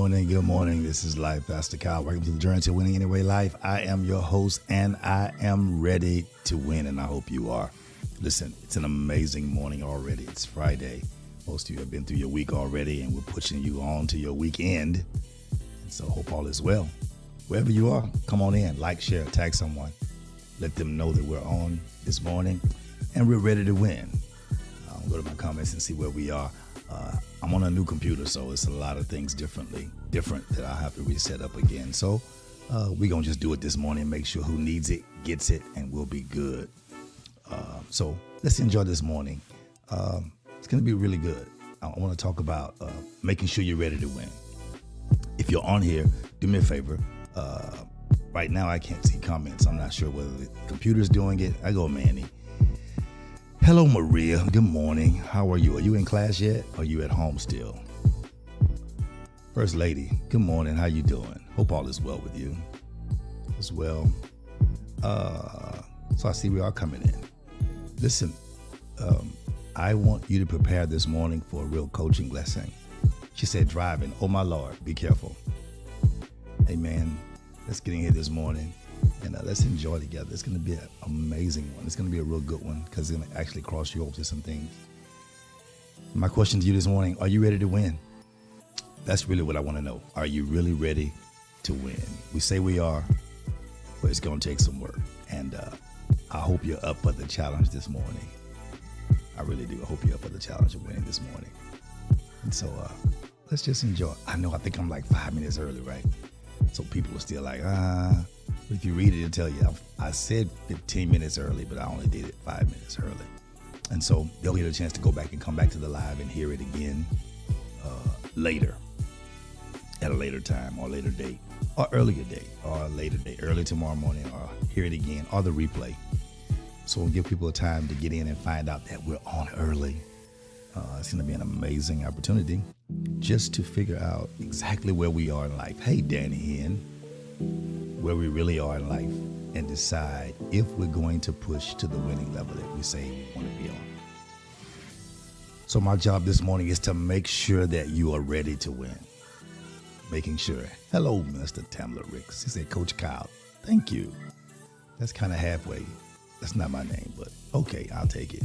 morning. Good morning. This is Life Pastor Kyle. Welcome to the Journey to Winning Anyway Life. I am your host, and I am ready to win, and I hope you are. Listen, it's an amazing morning already. It's Friday. Most of you have been through your week already, and we're pushing you on to your weekend. And so hope all is well. Wherever you are, come on in. Like, share, tag someone. Let them know that we're on this morning, and we're ready to win. I'll go to my comments and see where we are. I'm on a new computer, so it's a lot of things different that I'll have to reset up again. So we're going to just do it this morning and make sure who needs it gets it, and we'll be good. So let's enjoy this morning. It's going to be really good. I want to talk about making sure you're ready to win. If you're on here, do me a favor. Right now, I can't see comments. I'm not sure whether the computer's doing it. I go, Manny. Hello, Maria. Good morning. How are you? Are you in class yet? Or are you at home still? First Lady, good morning. How you doing? Hope all is well with you as well. So I see we are coming in. Listen, I want you to prepare this morning for a real coaching lesson. She said driving. Oh, my Lord. Be careful. Amen. Let's get in here this morning. And let's enjoy together. It's going to be an amazing one. It's going to be a real good one because it's going to actually cross you over to some things. My question to you this morning, are you ready to win? That's really what I want to know. Are you really ready to win? We say we are, but it's going to take some work. And I hope you're up for the challenge this morning. I really do. I hope you're up for the challenge of winning this morning. And so let's just enjoy. I think I'm like 5 minutes early, right? So people are still like, if you read it, it'll tell you. I said 15 minutes early, but I only did it 5 minutes early. And so they'll get a chance to go back and come back to the live and hear it again later, at a later time or later date or earlier date or later date, early tomorrow morning, or hear it again or the replay. So we'll give people a time to get in and find out that we're on early. It's going to be an amazing opportunity just to figure out exactly where we are in life. Hey, Danny Hen, where we really are in life, and decide if we're going to push to the winning level that we say we want to be on. So my job this morning is to make sure that you are ready to win. Making sure. Hello, Mr. Tamla Ricks. He said, Coach Kyle. Thank you. That's kind of halfway. That's not my name, but okay, I'll take it,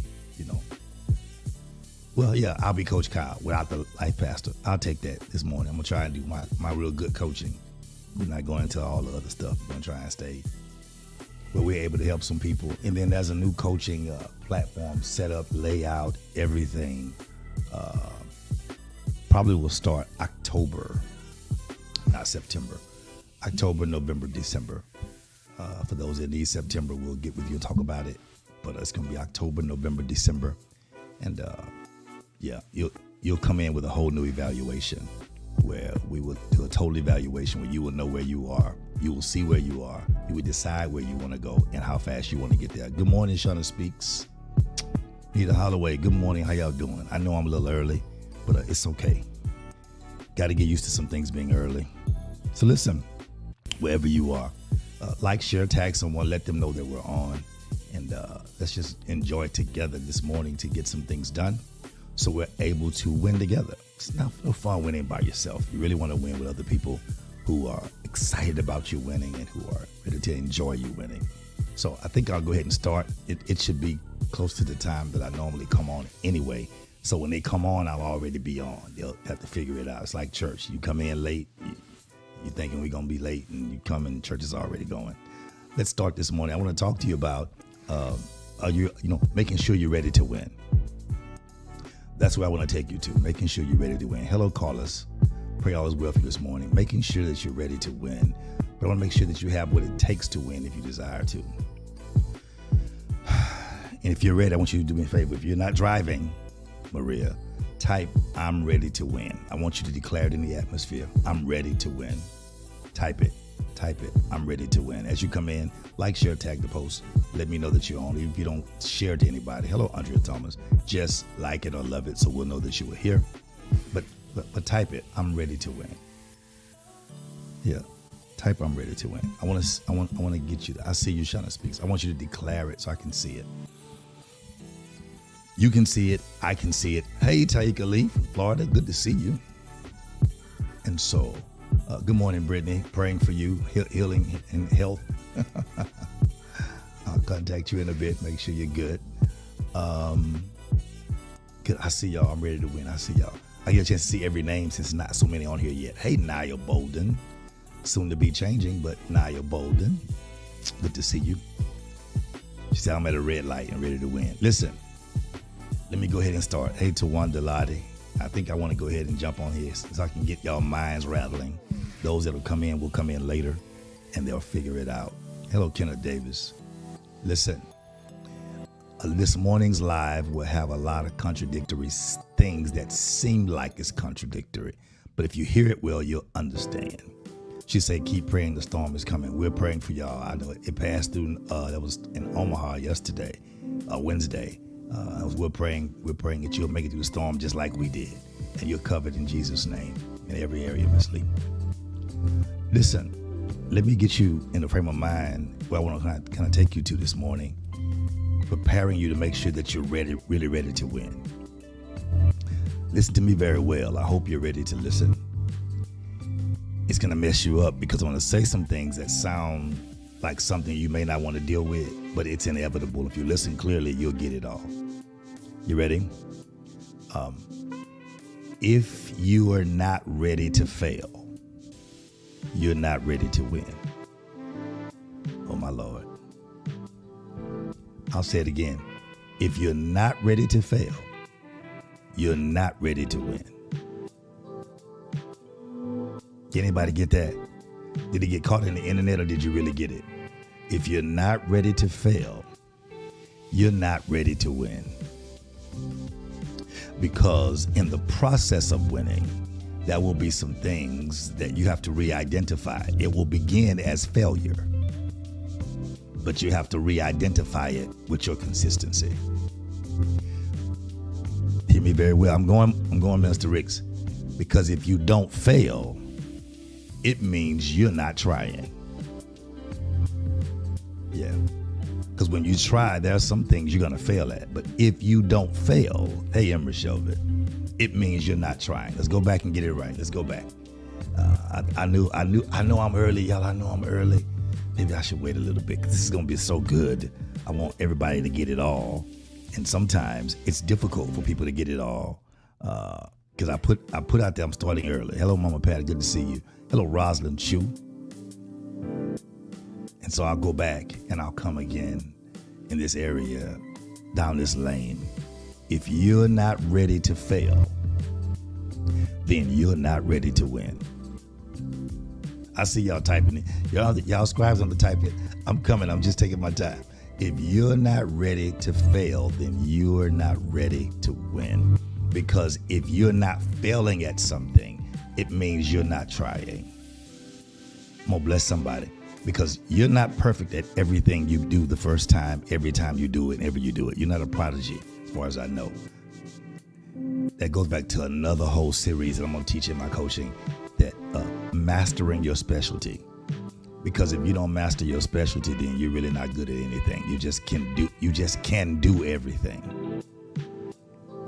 Well, yeah, I'll be Coach Kyle without the life pastor. I'll take that this morning. I'm going to try and do my real good coaching. We're not going into all the other stuff. We're going to try and stay where we're able to help some people. And then there's a new coaching platform set up, layout, everything. Probably will start October, not September. October, November, December. For those that need September, we'll get with you and talk about it. But it's going to be October, November, December. And you'll come in with a whole new evaluation where we will do a total evaluation where you will know where you are. You will see where you are. You will decide where you want to go and how fast you want to get there. Good morning, Shauna Speaks. Nita Holloway, good morning. How y'all doing? I know I'm a little early, but it's okay. Got to get used to some things being early. So listen, wherever you are, like, share, tag someone, let them know that we're on. And let's just enjoy it together this morning to get some things done so we're able to win together. It's not no fun winning by yourself. You really want to win with other people who are excited about you winning and who are ready to enjoy you winning. So I think I'll go ahead and start. It should be close to the time that I normally come on anyway. So when they come on, I'll already be on. They'll have to figure it out. It's like church. You come in late, you're thinking we're going to be late, and you come and church is already going. Let's start this morning. I want to talk to you about making sure you're ready to win. That's where I want to take you to, making sure you're ready to win. Hello, callers. Pray all is well for you this morning. Making sure that you're ready to win. But I want to make sure that you have what it takes to win if you desire to. And if you're ready, I want you to do me a favor. If you're not driving, Maria, type, I'm ready to win. I want you to declare it in the atmosphere. I'm ready to win. Type it. I'm ready to win. As you come in, like, share, tag the post. Let me know that you're on. Even if you don't share it to anybody. Hello, Andrea Thomas. Just like it or love it so we'll know that you were here. But type it. I'm ready to win. Yeah. Type I'm ready to win. I want to get you. I see you, Shauna Speaks. I want you to declare it so I can see it. You can see it. I can see it. Hey, Taika Lee from Florida. Good to see you. And so Good morning, Brittany. Praying for you, healing and health. I'll contact you in a bit. Make sure you're good. Good. I see y'all. I'm ready to win. I see y'all. I get a chance to see every name since not so many on here yet. Hey, Nia Bolden. Soon to be changing, but Nia Bolden. Good to see you. She said, I'm at a red light and ready to win. Listen, let me go ahead and start. Hey, Tawanda Lottie. I think I want to go ahead and jump on here so I can get y'all minds rattling. Those that will come in later, and they'll figure it out. Hello, Kenneth Davis. Listen, this morning's live will have a lot of contradictory things that seem like it's contradictory. But if you hear it well, you'll understand. She said, keep praying, the storm is coming. We're praying for y'all. I know it passed through, that was in Omaha yesterday, Wednesday. We're praying that you'll make it through the storm just like we did. And you're covered in Jesus' name in every area of your sleep. Listen, let me get you in the frame of mind where I want to kind of take you to this morning, preparing you to make sure that you're ready, really ready to win. Listen to me very well. I hope you're ready to listen. It's going to mess you up because I'm going to say some things that sound like something you may not want to deal with, but it's inevitable. If you listen clearly, you'll get it all. You ready? If you are not ready to fail, you're not ready to win. Oh, my Lord. I'll say it again. If you're not ready to fail, you're not ready to win. Did anybody get that? Did it get caught in the internet or did you really get it? If you're not ready to fail, you're not ready to win. Because in the process of winning, there will be some things that you have to re-identify. It will begin as failure, but you have to re-identify it with your consistency. Hear me very well. I'm going, Mr. Ricks, because if you don't fail, it means you're not trying. Yeah. Because when you try, there are some things you're going to fail at. But if you don't fail, hey, Emma Shelby, it means you're not trying. Let's go back and get it right. Let's go back. I know I'm early, y'all. I know I'm early. Maybe I should wait a little bit because this is going to be so good. I want everybody to get it all. And sometimes it's difficult for people to get it all because I put out there I'm starting early. Hello, Mama Pat. Good to see you. Hello, Rosalind Chu. And so I'll go back and I'll come again in this area, down this lane. If you're not ready to fail, then you're not ready to win. I see y'all typing it. Y'all scribes on the type it. I'm coming. I'm just taking my time. If you're not ready to fail, then you're not ready to win. Because if you're not failing at something, it means you're not trying. I'm gonna bless somebody. Because you're not perfect at everything you do the first time, every time you do it, and ever you do it. You're not a prodigy, as far as I know. That goes back to another whole series that I'm going to teach in my coaching, that mastering your specialty. Because if you don't master your specialty, then you're really not good at anything. You just can do everything.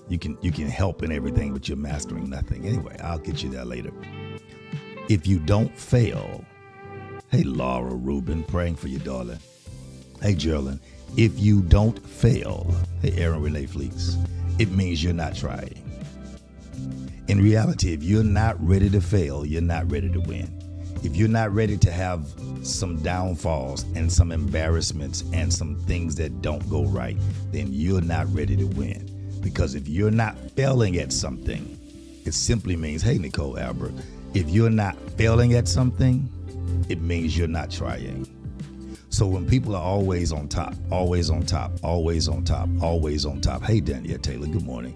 You can help in everything, but you're mastering nothing. Anyway, I'll get you there later. If you don't fail, hey, Laura Rubin, praying for you, darling. Hey, Geraldine, if you don't fail, hey, Aaron Renee Fleeks, it means you're not trying. In reality, if you're not ready to fail, you're not ready to win. If you're not ready to have some downfalls and some embarrassments and some things that don't go right, then you're not ready to win. Because if you're not failing at something, it simply means, hey, Nicole Albert, if you're not failing at something, it means you're not trying. So when people are always on top, always on top, always on top, always on top. Hey, Danielle Taylor, good morning.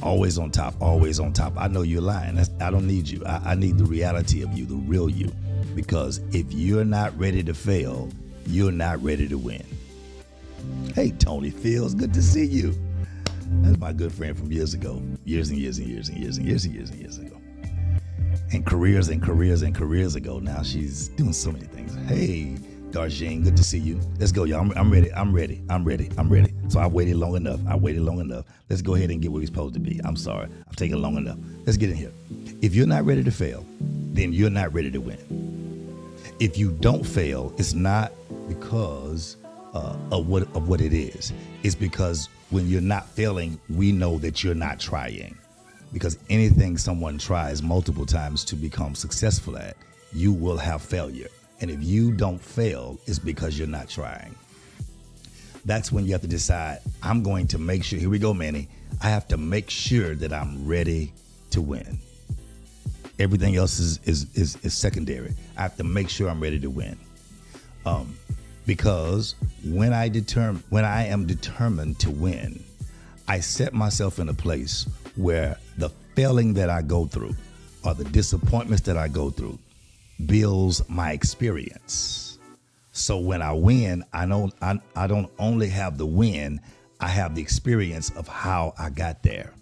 Always on top, always on top. I know you're lying. I don't need you. I need the reality of you, the real you. Because if you're not ready to fail, you're not ready to win. Hey, Tony Fields, good to see you. That's my good friend from years ago. Years and years and years and years and years and years and years ago. And careers and careers and careers ago. Now she's doing so many things. Hey, Darjean, good to see you. Let's go, y'all. I'm ready. So I waited long enough. Let's go ahead and get where we're supposed to be. I'm sorry. I've taken long enough. Let's get in here. If you're not ready to fail, then you're not ready to win. If you don't fail, it's not because of what it is. It's because when you're not failing, we know that you're not trying. Because anything someone tries multiple times to become successful at, you will have failure. And if you don't fail, it's because you're not trying. That's when you have to decide, I'm going to make sure, here we go, Manny, I have to make sure that I'm ready to win. Everything else is secondary. I have to make sure I'm ready to win. Because when I am determined to win, I set myself in a place where the failing that I go through or the disappointments that I go through builds my experience. So when I win, I don't only have the win, I have the experience of how I got there.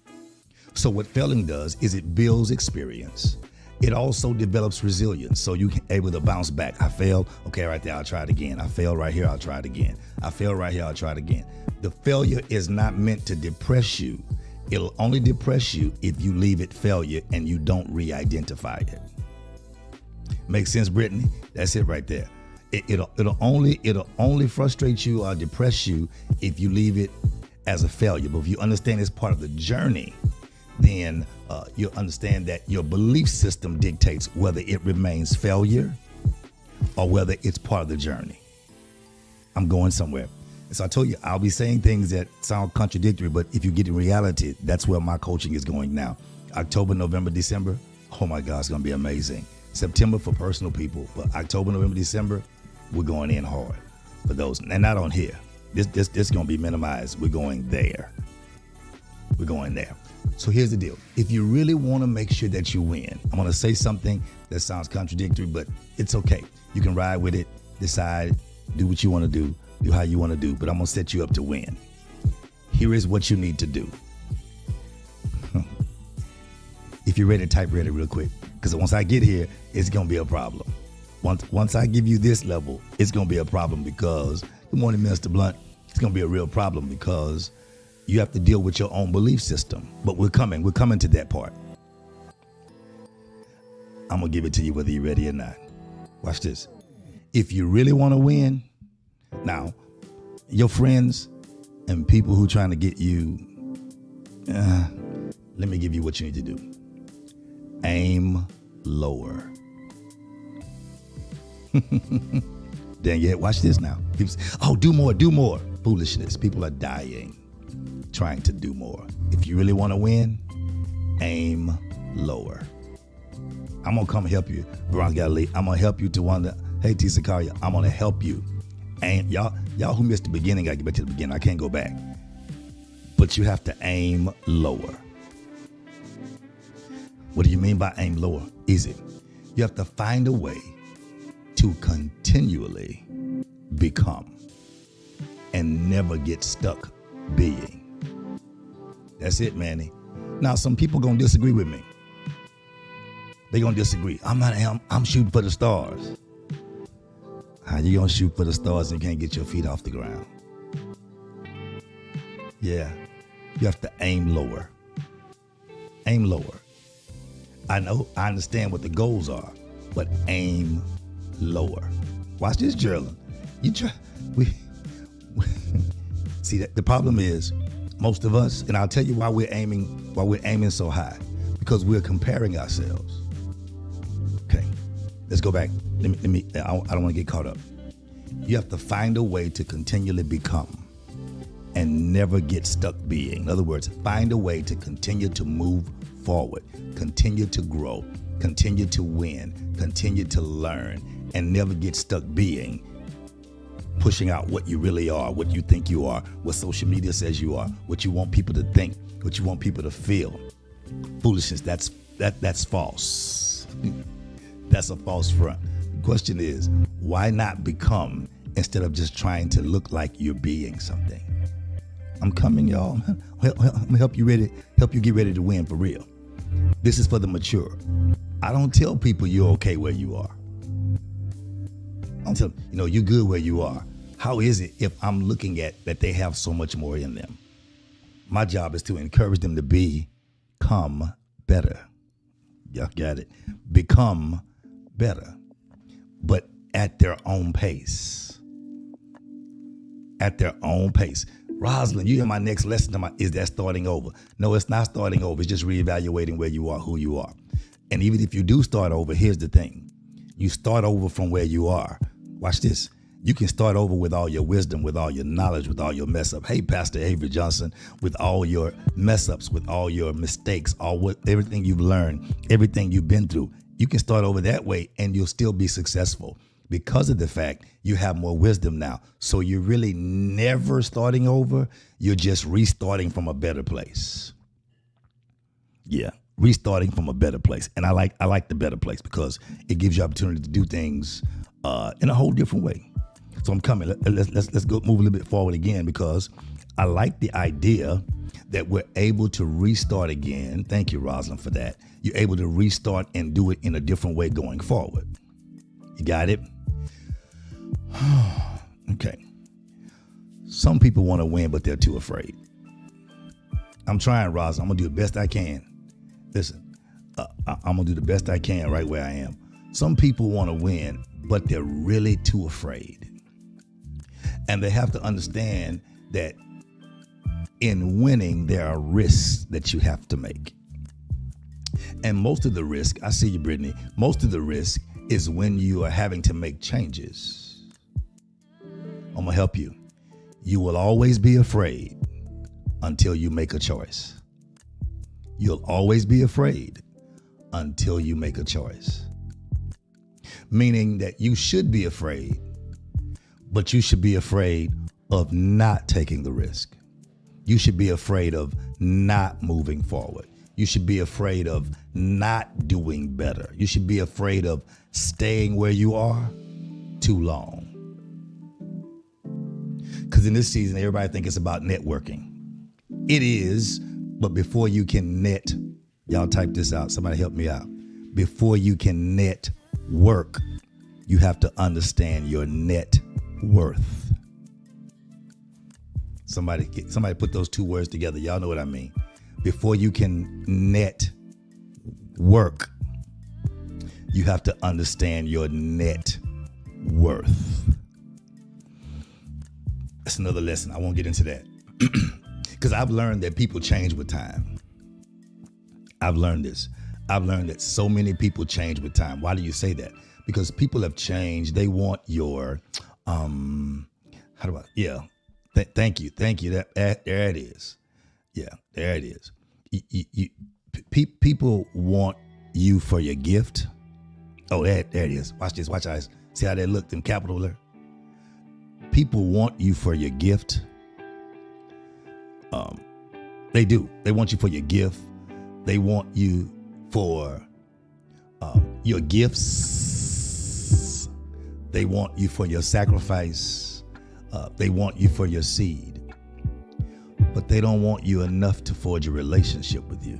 So what failing does is it builds experience. It also develops resilience, so you can able to bounce back. I failed, okay, right there, I'll try it again. I failed right here, I'll try it again. I failed right here, I'll try it again. The failure is not meant to depress you. It'll only depress you if you leave it failure and you don't re-identify it. Make sense, Brittany? That's it right there. It'll only frustrate you or depress you if you leave it as a failure. But if you understand it's part of the journey, then you'll understand that your belief system dictates whether it remains failure or whether it's part of the journey. I'm going somewhere. And so I told you, I'll be saying things that sound contradictory, but if you get in reality, that's where my coaching is going now. October, November, December, oh my God, it's going to be amazing. September for personal people, but October, November, December, we're going in hard for those. And not on here. This going to be minimized. We're going there. We're going there. So here's the deal. If you really want to make sure that you win, I'm going to say something that sounds contradictory, but it's okay. You can ride with it, decide, do what you want to do how you want to do, but I'm going to set you up to win. Here is what you need to do. If you're ready, type ready real quick, because once I get here, it's going to be a problem. Once I give you this level, it's going to be a problem because, good morning, Mr. Blunt, it's going to be a real problem because you have to deal with your own belief system. But we're coming to that part. I'm going to give it to you whether you're ready or not. Watch this. If you really want to win, now, your friends and people who trying to get you, let me give you what you need to do. Aim lower. Dang it, watch this now. People say, oh, do more. Foolishness. People are dying trying to do more. If you really want to win, aim lower. I'm going to come help you, Veronica Galilee. I'm going to help you to wonder. Hey, T. Sakaria, I'm going to help you. And y'all who missed the beginning, I get back to the beginning. I can't go back. But you have to aim lower. What do you mean by aim lower? Easy. You have to find a way to continually become and never get stuck being. That's it, Manny. Now, some people gonna disagree with me. They gonna disagree. I'm shooting for the stars. How you gonna shoot for the stars and you can't get your feet off the ground? Yeah, you have to aim lower. Aim lower. I know, I understand what the goals are, but aim lower. Watch this, Geraldine. See, that the problem is most of us, and I'll tell you why we're aiming so high, because we're comparing ourselves. Okay, let's go back. I don't want to get caught up. You have to find a way to continually become and never get stuck being. In other words, find a way to continue to move forward, continue to grow, continue to win, continue to learn, and never get stuck being, pushing out what you really are, what you think you are, what social media says you are, what you want people to think, what you want people to feel. Foolishness, that's false. That's a false front. The question is, why not become instead of just trying to look like you're being something? I'm coming, y'all. I'm gonna help you get ready to win for real. This is for the mature. I don't tell people you're okay where you are. I don't tell them, you're good where you are. How is it if I'm looking at that they have so much more in them? My job is to encourage them to become better. Y'all got it. Become better, but at their own pace. At their own pace. Rosalind, you hear my next lesson is that starting over? No, it's not starting over. It's just reevaluating where you are, who you are. And even if you do start over, here's the thing. You start over from where you are. Watch this. You can start over with all your wisdom, with all your knowledge, with all your mess up. Hey, Pastor Avery Johnson, with all your mess ups, with all your mistakes, everything you've learned, everything you've been through. You can start over that way and you'll still be successful because of the fact you have more wisdom now. So you're really never starting over. You're just restarting from a better place. Yeah, restarting from a better place. And I like the better place because it gives you opportunity to do things in a whole different way. So I'm coming. Let's go move a little bit forward again because I like the idea that we're able to restart again. Thank you, Rosalind, for that. You're able to restart and do it in a different way going forward. You got it? Okay. Some people want to win, but they're too afraid. I'm trying, Rosalind. I'm going to do the best I can. Listen, I'm going to do the best I can right where I am. Some people want to win, but they're really too afraid. And they have to understand that in winning, there are risks that you have to make. And most of the risk, I see you, Brittany, most of the risk is when you are having to make changes. I'm going to help you. You will always be afraid until you make a choice. You'll always be afraid until you make a choice. Meaning that you should be afraid, but you should be afraid of not taking the risk. You should be afraid of not moving forward. You should be afraid of not doing better. You should be afraid of staying where you are too long. Because in this season, everybody thinks it's about networking. It is, but before you can net, y'all type this out, somebody help me out. Before you can net work, you have to understand your net worth. Somebody put those two words together. Y'all know what I mean. Before you can net work, you have to understand your net worth. That's another lesson. I won't get into that. Because I've learned that people change with time. I've learned this. I've learned that so many people change with time. Why do you say that? Because people have changed. They want your, thank you. There it is. Yeah, there it is. People want you for your gift. Oh, there it is. Watch this. Watch eyes. See how they look, them capital there? People want you for your gift. They do. They want you for your gift. They want you for your gifts. They want you for your sacrifice. They want you for your seed. But they don't want you enough to forge a relationship with you.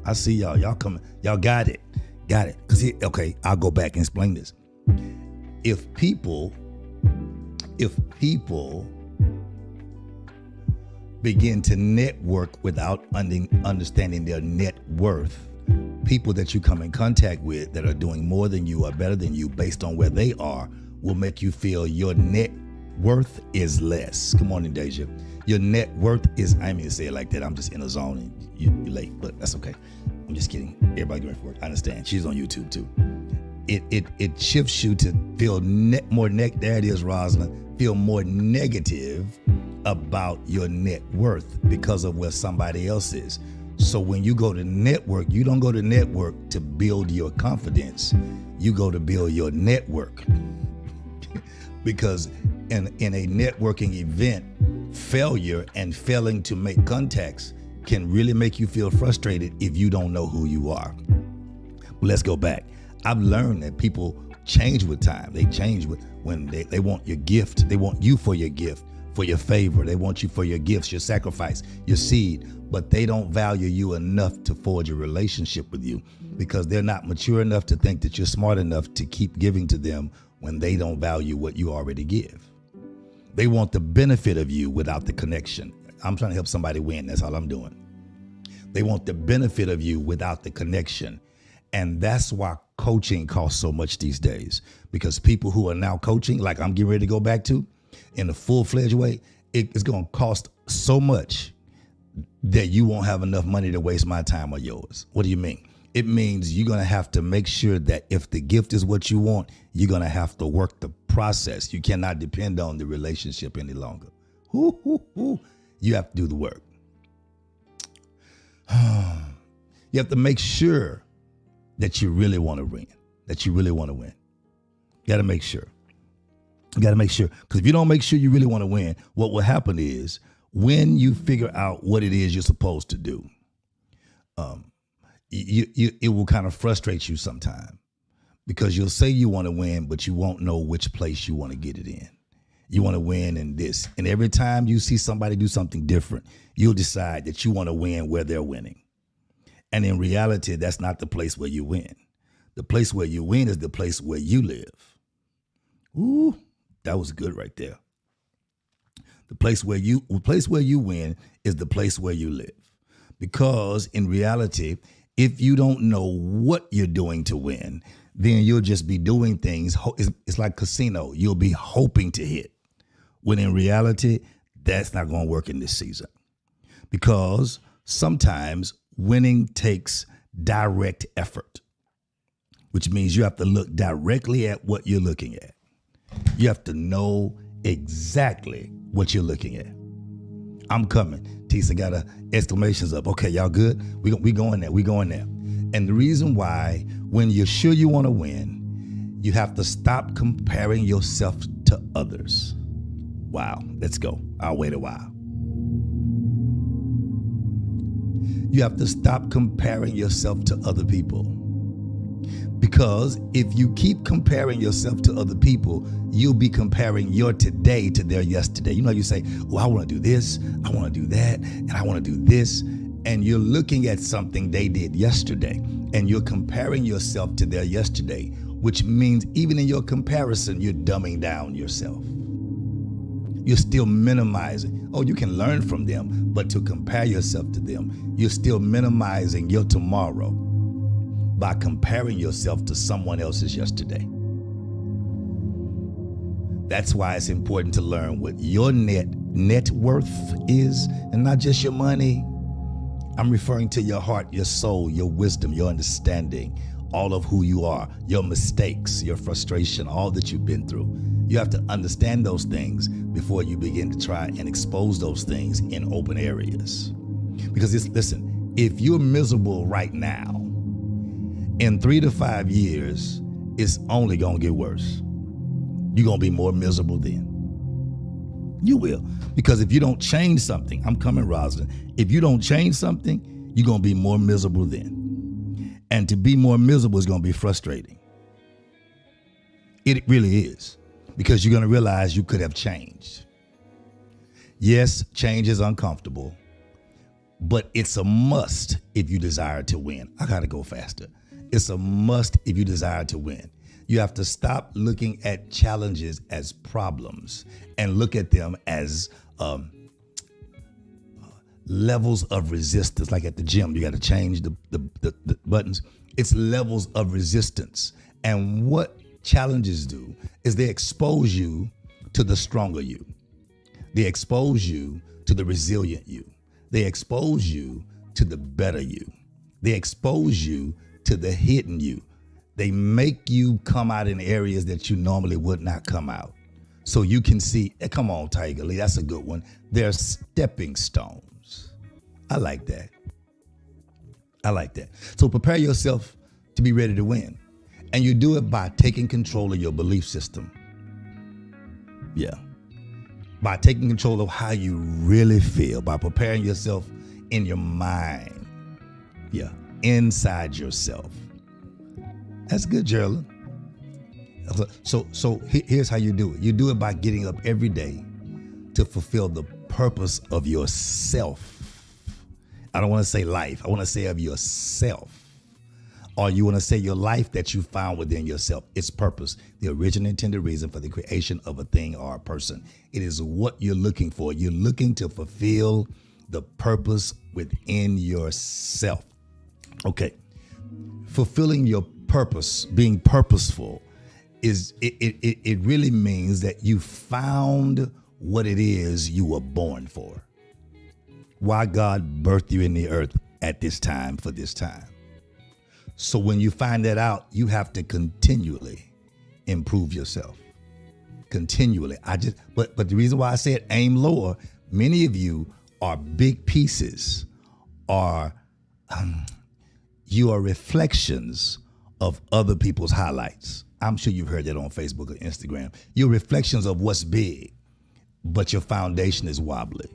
I see y'all. Y'all coming. Y'all got it. Got it. Okay, I'll go back and explain this. If people begin to network without understanding their net worth, people that you come in contact with that are doing more than you or better than you based on where they are will make you feel your net worth is less. Come on in, Deja. Your net worth is, I mean to say it like that. I'm just in a zone and you're late, but that's okay. I'm just kidding. Everybody going for work. I understand. She's on YouTube too. It shifts you to feel more there it is, Rosalind. Feel more negative about your net worth because of where somebody else is. So when you go to network, you don't go to network to build your confidence. You go to build your network. Because in a networking event, failure and failing to make contacts can really make you feel frustrated if you don't know who you are. But let's go back. I've learned that people change with time. They change when they want your gift. They want you for your gift, for your favor. They want you for your gifts, your sacrifice, your seed. But they don't value you enough to forge a relationship with you because they're not mature enough to think that you're smart enough to keep giving to them when they don't value what you already give. They want the benefit of you without the connection. I'm trying to help somebody win. That's all I'm doing. They want the benefit of you without the connection. And that's why coaching costs so much these days, because people who are now coaching, like I'm getting ready to go back to in a full-fledged way, it's going to cost so much that you won't have enough money to waste my time or yours. What do you mean? It means you're going to have to make sure that if the gift is what you want, you're going to have to work the process. You cannot depend on the relationship any longer. You have to do the work. You have to make sure that you really want to win, You got to make sure. Because if you don't make sure you really want to win, what will happen is when you figure out what it is you're supposed to do, it will kind of frustrate you sometime, because you'll say you want to win, but you won't know which place you want to get it in. You want to win in this. And every time you see somebody do something different, you'll decide that you want to win where they're winning. And in reality, that's not the place where you win. The place where you win is the place where you live. Ooh, that was good right there. The place where you win is the place where you live. Because in reality, if you don't know what you're doing to win, then you'll just be doing things. It's like casino. You'll be hoping to hit. When in reality, that's not going to work in this season. Because sometimes winning takes direct effort, which means you have to look directly at what you're looking at. You have to know exactly what you're looking at. I'm coming. Tisa got exclamations up. Okay, y'all good? We going there. And the reason why, when you're sure you want to win, you have to stop comparing yourself to others. Wow, let's go. I'll wait a while. You have to stop comparing yourself to other people. Because if you keep comparing yourself to other people, you'll be comparing your today to their yesterday. You know, you say, well, I want to do this, I want to do that, and I want to do this. And you're looking at something they did yesterday, and you're comparing yourself to their yesterday, which means even in your comparison, you're dumbing down yourself. You're still minimizing. Oh, you can learn from them, but to compare yourself to them, you're still minimizing your tomorrow by comparing yourself to someone else's yesterday. That's why it's important to learn what your net worth is, and not just your money. I'm referring to your heart, your soul, your wisdom, your understanding, all of who you are, your mistakes, your frustration, all that you've been through. You have to understand those things before you begin to try and expose those things in open areas. Because listen, if you're miserable right now, in 3 to 5 years, it's only going to get worse. You're going to be more miserable then. You will. Because if you don't change something, I'm coming, Rosalind. If you don't change something, you're going to be more miserable then. And to be more miserable is going to be frustrating. It really is. Because you're going to realize you could have changed. Yes, change is uncomfortable, but it's a must if you desire to win. I got to go faster. It's a must if you desire to win. You have to stop looking at challenges as problems and look at them as levels of resistance. Like at the gym, you got to change the buttons. It's levels of resistance. And what challenges do is they expose you to the stronger you. They expose you to the resilient you. They expose you to the better you. They expose you to the hidden you. They make you come out in areas that you normally would not come out. So you can see, come on, Tiger Lee, that's a good one. They're stepping stones. I like that. So prepare yourself to be ready to win. And you do it by taking control of your belief system. Yeah. By taking control of how you really feel, by preparing yourself in your mind. Yeah. Inside yourself. That's good, Geraldine. So here's how you do it. You do it by getting up every day to fulfill the purpose of yourself. I don't want to say life. I want to say of yourself. Or you want to say your life that you found within yourself. Its purpose, the original intended reason for the creation of a thing or a person. It is what you're looking for. You're looking to fulfill the purpose within yourself. Okay, fulfilling your purpose, being purposeful, it really means that you found what it is you were born for. Why God birthed you in the earth at this time for this time. So when you find that out, you have to continually improve yourself. Continually. But the reason why I said aim lower, many of you are big pieces, you are reflections of other people's highlights. I'm sure you've heard that on Facebook or Instagram. You're reflections of what's big, but your foundation is wobbly,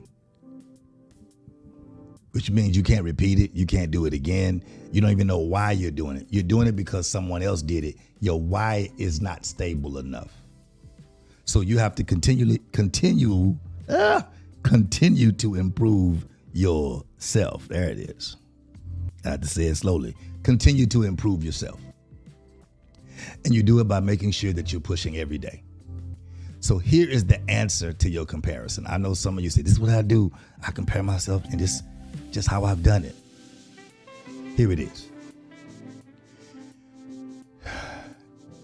which means you can't repeat it. You can't do it again. You don't even know why you're doing it. You're doing it because someone else did it. Your why is not stable enough. So you have to continue to improve yourself. There it is. I have to say it slowly. Continue to improve yourself. And you do it by making sure that you're pushing every day. So here is the answer to your comparison. I know some of you say, this is what I do. I compare myself, and this just how I've done it. Here it is.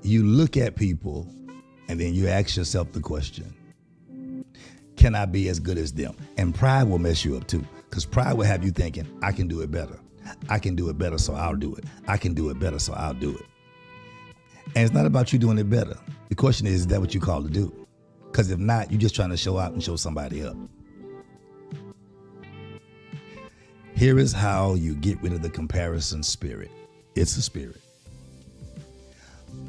You look at people and then you ask yourself the question, can I be as good as them? And pride will mess you up too, because pride will have you thinking, I can do it better. I can do it better, so I'll do it. I can do it better, so I'll do it. And it's not about you doing it better. The question is that what you called to do? Because if not, you're just trying to show out and show somebody up. Here is how you get rid of the comparison spirit. It's a spirit.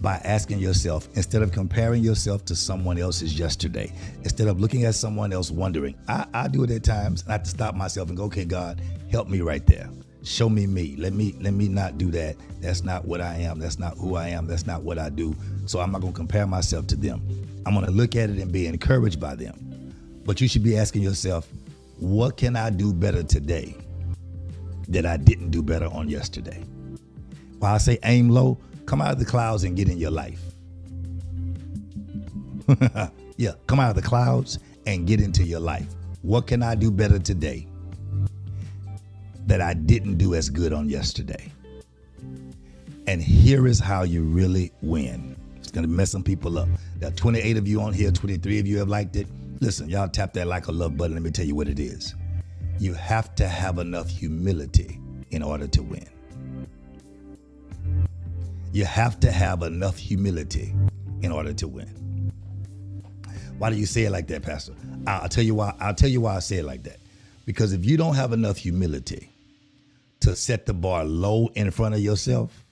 By asking yourself, instead of comparing yourself to someone else's yesterday, instead of looking at someone else wondering, I do it at times, and I have to stop myself and go, okay, God, help me right there. Show me me. Let me not do that. That's not what I am. That's not who I am. That's not what I do. So I'm not going to compare myself to them. I'm going to look at it and be encouraged by them. But you should be asking yourself, what can I do better today that I didn't do better on yesterday? While I say aim low, come out of the clouds and get in your life. Yeah, come out of the clouds and get into your life. What can I do better today that I didn't do as good on yesterday? And here is how you really win. It's going to mess some people up. There are 28 of you on here, 23 of you have liked it. Listen, y'all tap that like or love button. Let me tell you what it is. You have to have enough humility in order to win. You have to have enough humility in order to win. Why do you say it like that, Pastor? I'll tell you why I say it like that. Because if you don't have enough humility to set the bar low in front of yourself,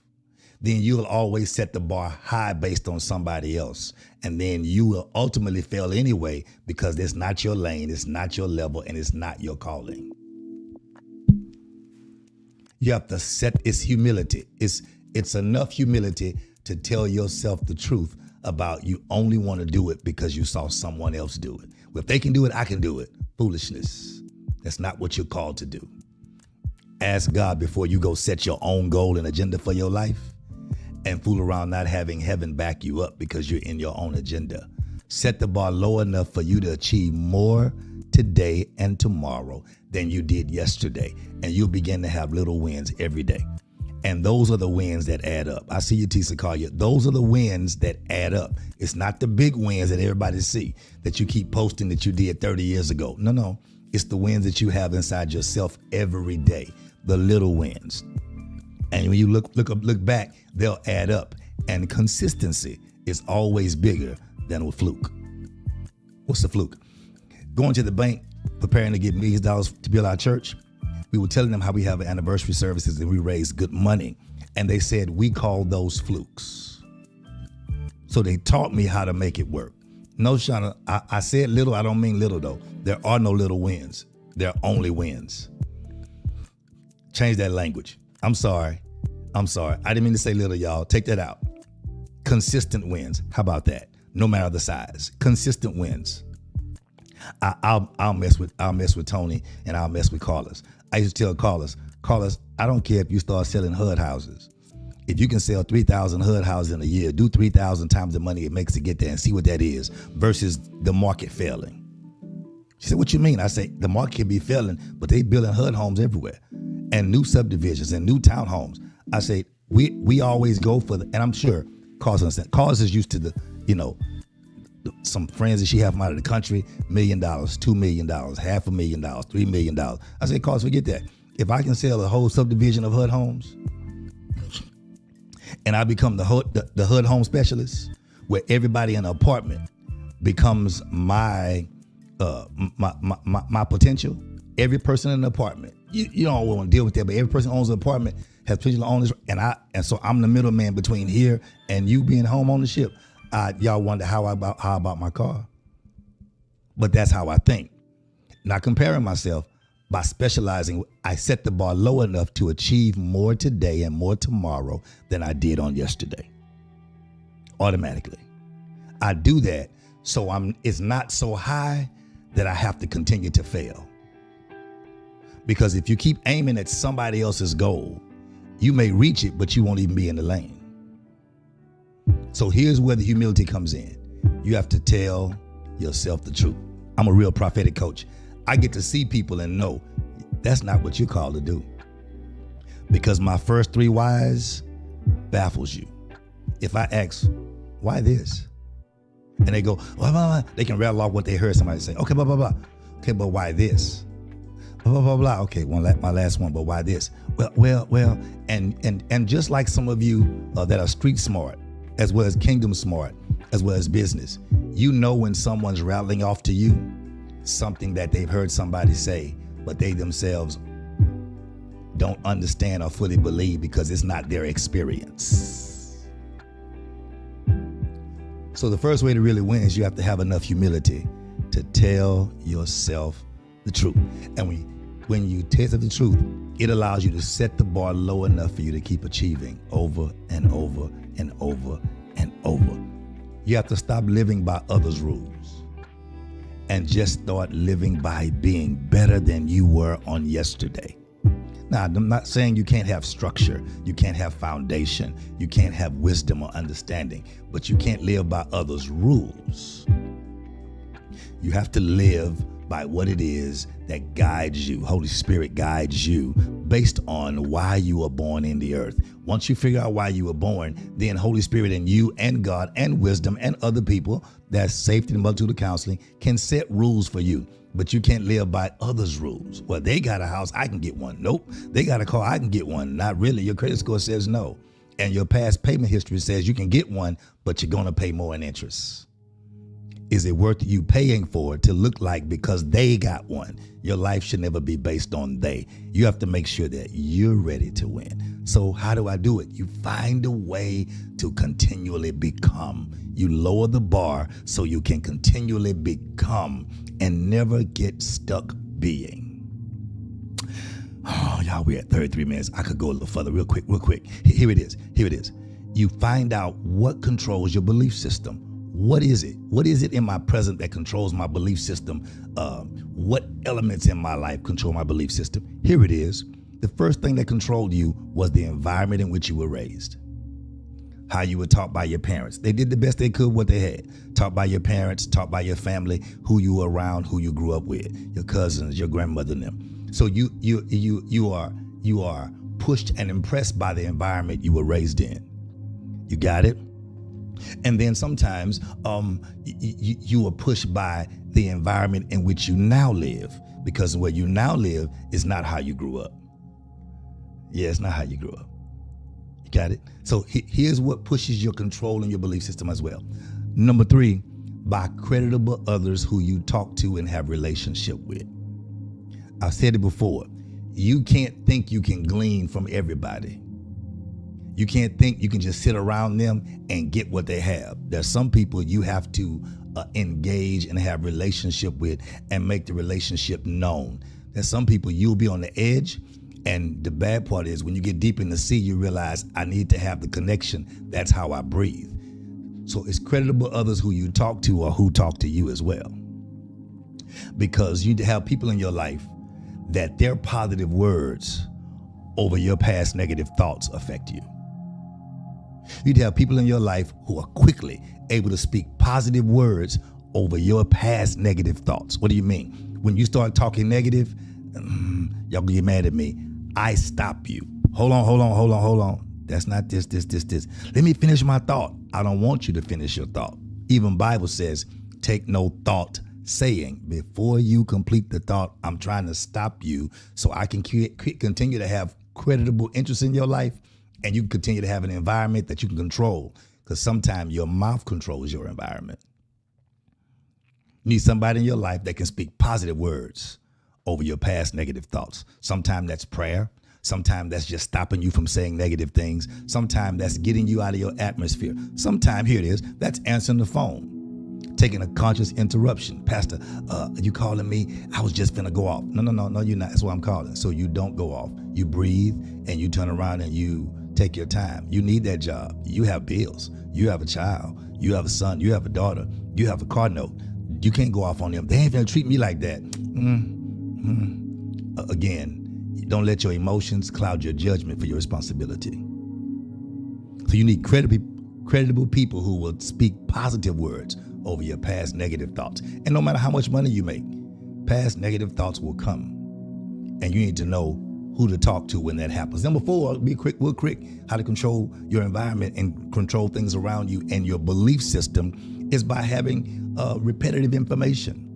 then you'll always set the bar high based on somebody else. And then you will ultimately fail anyway, because it's not your lane, it's not your level, and it's not your calling. You have to set, it's humility. It's enough humility to tell yourself the truth about you only want to do it because you saw someone else do it. Well, if they can do it, I can do it. Foolishness. That's not what you're called to do. Ask God before you go set your own goal and agenda for your life and fool around not having heaven back you up because you're in your own agenda. Set the bar low enough for you to achieve more today and tomorrow than you did yesterday. And you'll begin to have little wins every day. And those are the wins that add up. I see you, Tisa Collier. Those are the wins that add up. It's not the big wins that everybody see that you keep posting that you did 30 years ago. No. It's the wins that you have inside yourself every day. The little wins. And when you look back, they'll add up. And consistency is always bigger than a fluke. What's a fluke? Going to the bank, preparing to get millions of dollars to build our church. We were telling them how we have anniversary services and we raise good money. And they said, we call those flukes. So they taught me how to make it work. No, Shauna, I said little. I don't mean little, though. There are no little wins. There are only wins. Change that language. I'm sorry. I didn't mean to say little, y'all. Take that out. Consistent wins. How about that? No matter the size. Consistent wins. I'll mess with Tony and I'll mess with Carlos. I used to tell Carlos, I don't care if you start selling HUD houses. If you can sell 3,000 HUD houses in a year, do 3,000 times the money it makes to get there and see what that is versus the market failing. She said, what you mean? I say, the market can be failing, but they building HUD homes everywhere and new subdivisions and new townhomes. I say, We always go for and I'm sure Cause is used to some friends that she have from out of the country, $1 million, $2 million, $500,000, $3 million. I say, Cause, forget that. If I can sell a whole subdivision of HUD homes and I become the HUD home specialist, where everybody in an apartment becomes my potential. Every person in the apartment, you don't want to deal with that, but every person who owns an apartment has potential to own this, and so I'm the middleman between here and you being home ownership. Y'all wonder how about my car? But that's how I think. Not comparing myself, by specializing, I set the bar low enough to achieve more today and more tomorrow than I did on yesterday. Automatically. I do that so it's not so high that I have to continue to fail. Because if you keep aiming at somebody else's goal, you may reach it, but you won't even be in the lane. So here's where the humility comes in. You have to tell yourself the truth. I'm a real prophetic coach. I get to see people and know that's not what you're called to do. Because my first 3 whys baffles you. If I ask, why this? And they go, blah, blah, blah. They can rattle off what they heard somebody say. Okay, blah, blah, blah. Okay, but why this? Blah, blah, blah, blah. Okay, my last one, but why this? Well, and just like some of you that are street smart, as well as kingdom smart, as well as business, you know when someone's rattling off to you something that they've heard somebody say, but they themselves don't understand or fully believe because it's not their experience. So the first way to really win is you have to have enough humility to tell yourself the truth. And when you tell yourself the truth, it allows you to set the bar low enough for you to keep achieving over and over and over and over. You have to stop living by others' rules and just start living by being better than you were on yesterday. Now, I'm not saying you can't have structure, you can't have foundation, you can't have wisdom or understanding, but you can't live by others' rules. You have to live by what it is that guides you. Holy Spirit guides you based on why you were born in the earth. Once you figure out why you were born, then Holy Spirit and you and God and wisdom and other people, that's safety and multitude of counseling, can set rules for you. But you can't live by others' rules. Well, they got a house, I can get one. Nope. They got a car, I can get one. Not really. Your credit score says no. And your past payment history says you can get one, but you're going to pay more in interest. Is it worth you paying for it to look like because they got one? Your life should never be based on they. You have to make sure that you're ready to win. So how do I do it? You find a way to continually become. You lower the bar so you can continually become and never get stuck being. Oh, y'all, we're at 33 minutes. I could go a little further real quick. Here it is. You find out what controls your belief system. What is it? What is it in my present that controls my belief system? What elements in my life control my belief system? Here it is. The first thing that controlled you was the environment in which you were raised. How you were taught by your parents. They did the best they could what they had. Taught by your parents, taught by your family, who you were around, who you grew up with, your cousins, your grandmother and them. So you are pushed and impressed by the environment you were raised in. You got it? And then sometimes you are pushed by the environment in which you now live, because where you now live is not how you grew up. Yeah, it's not how you grew up. You got it? So here's what pushes your control and your belief system as well. Number 3, by creditable others who you talk to and have relationship with. I've said it before. You can't think you can glean from everybody. You can't think you can just sit around them and get what they have. There's some people you have to engage and have relationship with and make the relationship known. There's some people you'll be on the edge, and the bad part is when you get deep in the sea, you realize I need to have the connection. That's how I breathe. So it's creditable others who you talk to or who talk to you as well. Because you have people in your life that their positive words over your past negative thoughts affect you. You'd have people in your life who are quickly able to speak positive words over your past negative thoughts. What do you mean? When you start talking negative, y'all gonna get mad at me. I stop you. Hold on. That's not this. Let me finish my thought. I don't want you to finish your thought. Even Bible says, take no thought saying. Before you complete the thought, I'm trying to stop you so I can continue to have creditable interest in your life, and you can continue to have an environment that you can control, because sometimes your mouth controls your environment. You need somebody in your life that can speak positive words over your past negative thoughts. Sometimes that's prayer. Sometimes that's just stopping you from saying negative things. Sometimes that's getting you out of your atmosphere. Sometimes, here it is, that's answering the phone, taking a conscious interruption. Pastor, you calling me? I was just finna go off. No, you're not. That's why I'm calling. So you don't go off. You breathe and you turn around and you take your time. You need that job. You have bills. You have a child. You have a son. You have a daughter. You have a car note. You can't go off on them. They ain't gonna treat me like that. Again, don't let your emotions cloud your judgment for your responsibility. So you need credible people who will speak positive words over your past negative thoughts. And no matter how much money you make, past negative thoughts will come. And you need to know who to talk to when that happens. Number 4, be quick, how to control your environment and control things around you and your belief system is by having repetitive information.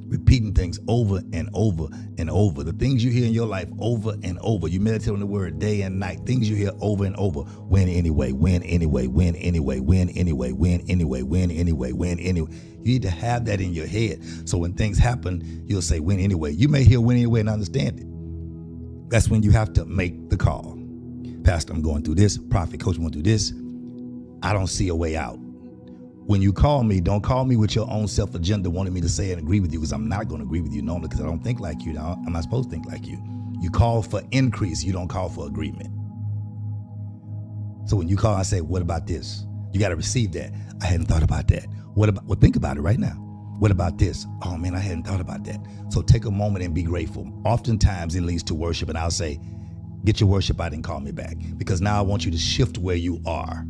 Repeating things over and over and over. The things you hear in your life over and over. You meditate on the word day and night. Things you hear over and over. Win anyway, win anyway, win anyway, win anyway, win anyway, win anyway, win anyway. You need to have that in your head. So when things happen, you'll say win anyway. You may hear win anyway and understand it. That's when you have to make the call. Pastor, I'm going through this. Prophet, coach, I'm going through this. I don't see a way out. When you call me, don't call me with your own self-agenda wanting me to say and agree with you, because I'm not going to agree with you normally because I don't think like you. I'm not supposed to think like you. You call for increase. You don't call for agreement. So when you call, I say, what about this? You got to receive that. I hadn't thought about that. Well, think about it right now. What about this? Oh, man, I hadn't thought about that. So take a moment and be grateful. Oftentimes it leads to worship, and I'll say, get your worship out and call me back, because now I want you to shift where you are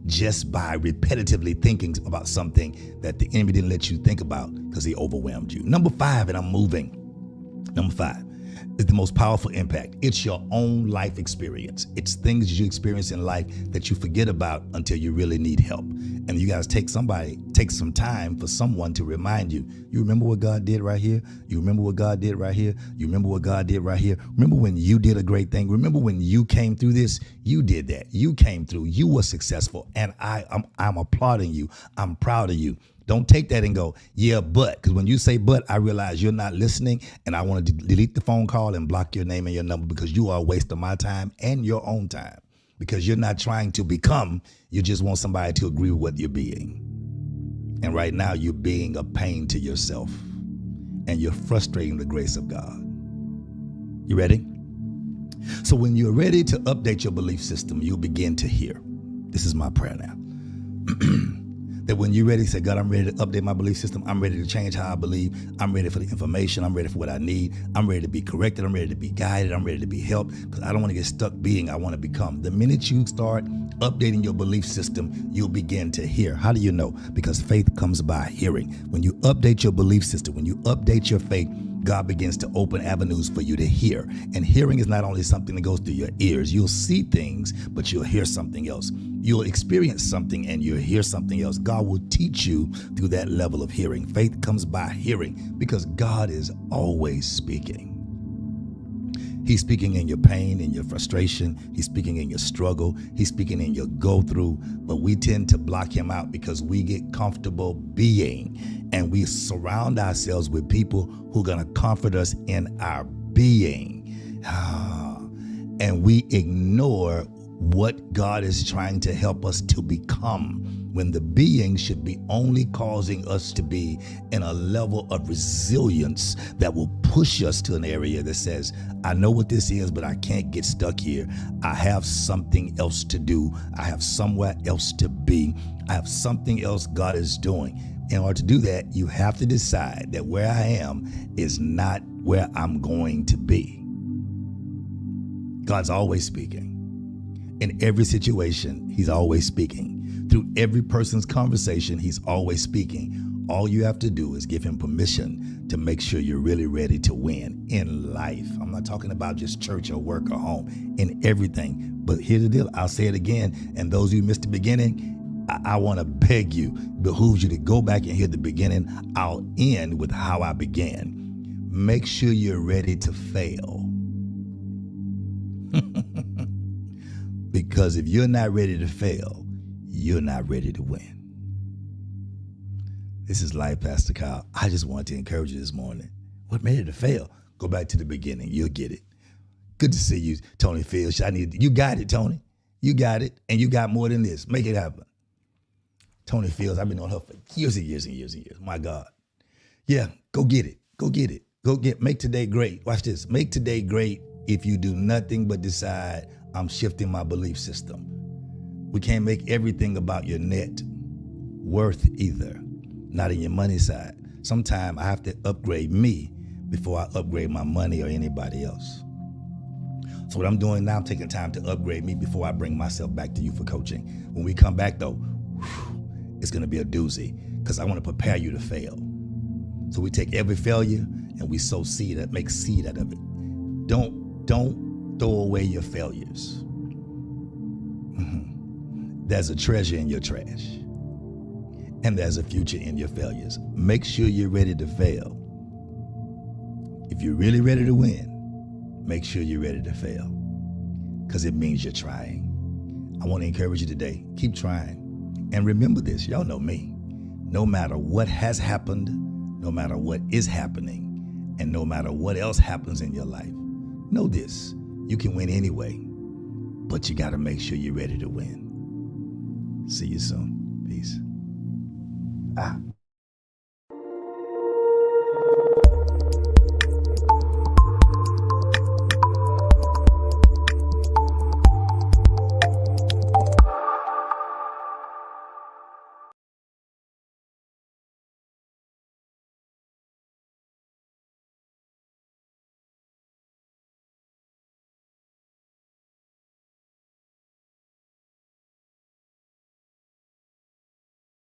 just by repetitively thinking about something that the enemy didn't let you think about because he overwhelmed you. Number 5, and I'm moving. Number 5 is the most powerful impact. It's your own life experience. It's things you experience in life that you forget about until you really need help. And you guys take some time for someone to remind you. You remember what God did right here? You remember what God did right here? You remember what God did right here? Remember when you did a great thing? Remember when you came through this? You did that. You came through. You were successful. And I'm applauding you. I'm proud of you. Don't take that and go, yeah, but. Because when you say but, I realize you're not listening, and I want to delete the phone call and block your name and your number, because you are a waste of my time and your own time. Because you're not trying to become, you just want somebody to agree with what you're being. And right now you're being a pain to yourself, and you're frustrating the grace of God. You ready? So when you're ready to update your belief system, you'll begin to hear. This is my prayer now. That when you're ready, say, God, I'm ready to update my belief system. I'm ready to change how I believe. I'm ready for the information. I'm ready for what I need. I'm ready to be corrected. I'm ready to be guided. I'm ready to be helped, because I don't want to get stuck being. I want to become. The minute you start updating your belief system, you'll begin to hear. How do you know? Because faith comes by hearing. When you update your belief system, when you update your faith, God begins to open avenues for you to hear. And hearing is not only something that goes through your ears. You'll see things, but you'll hear something else. You'll experience something and you'll hear something else. God will teach you through that level of hearing. Faith comes by hearing, because God is always speaking. He's speaking in your pain, in your frustration. He's speaking in your struggle. He's speaking in your go through. But we tend to block him out because we get comfortable being, and we surround ourselves with people who are going to comfort us in our being. And we ignore what God is trying to help us to become, when the being should be only causing us to be in a level of resilience that will push us to an area that says, I know what this is, but I can't get stuck here. I have something else to do. I have somewhere else to be. I have something else God is doing. In order to do that, you have to decide that where I am is not where I'm going to be. God's always speaking. In every situation, he's always speaking. Through every person's conversation, he's always speaking. All you have to do is give him permission to make sure you're really ready to win in life. I'm not talking about just church or work or home, in everything. But here's the deal. I'll say it again. And those who missed the beginning, I want to beg you, behooves you to go back and hear the beginning. I'll end with how I began. Make sure you're ready to fail. Because if you're not ready to fail, you're not ready to win. This is Life, Pastor Kyle. I just want to encourage you this morning. What made it to fail? Go back to the beginning. You'll get it. Good to see you, Tony Fields. You got it, Tony. You got it. And you got more than this. Make it happen. Tony Fields, I've been on her for years and years and years and years. My God. Yeah, go get it. Go get it. Make today great. Watch this. Make today great if you do nothing but decide, I'm shifting my belief system. We can't make everything about your net worth either. Not in your money side. Sometimes I have to upgrade me before I upgrade my money or anybody else. So what I'm doing now, I'm taking time to upgrade me before I bring myself back to you for coaching. When we come back though, it's going to be a doozy because I want to prepare you to fail. So we take every failure and we sow seed, make seed out of it. Don't throw away your failures. There's a treasure in your trash. And there's a future in your failures. Make sure you're ready to fail. If you're really ready to win, make sure you're ready to fail. Because it means you're trying. I want to encourage you today. Keep trying. And remember this, y'all know me. No matter what has happened, no matter what is happening, and no matter what else happens in your life, know this, you can win anyway, but you got to make sure you're ready to win. See you soon. Peace.